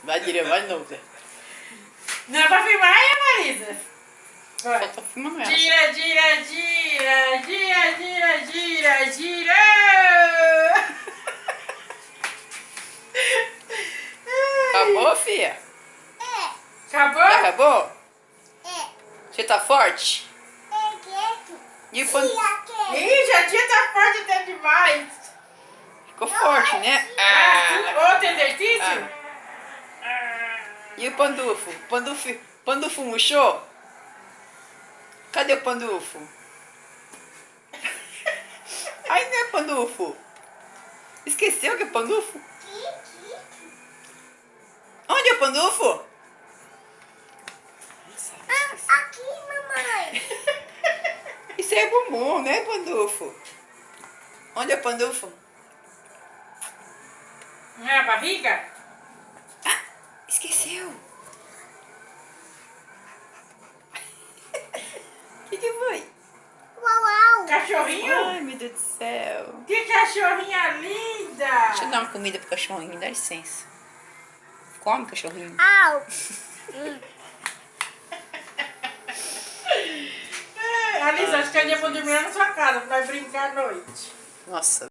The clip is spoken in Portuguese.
Vai direto, vai de novo, Zé. Não é pra filmar aí, Marisa? Só tô filmando ela. Gira, gira, gira, gira, gira, gira, gira. Acabou, filha? Acabou? Já acabou? Você tá forte? E o pandufu? Ih, já tinha tá forte até demais. Ficou forte, né? Ô, tem exercício? E o pandufo? Pandufo murchou? Cadê o pandufo? Ai, não é pandufo. Esqueceu que é pandufo? Onde é o pandufo? Aqui, mamãe. Isso é bumbum, não é pandufo. Onde é o pandufo? Não é a barriga? Esqueceu. O que foi? Uau. Cachorrinho? Ai, meu Deus do céu. Que cachorrinha linda! Deixa eu dar uma comida pro cachorrinho, dá licença. Come, cachorrinho. Au. Alice, acho que a gente vai dormir na sua casa, vai brincar à noite. Nossa.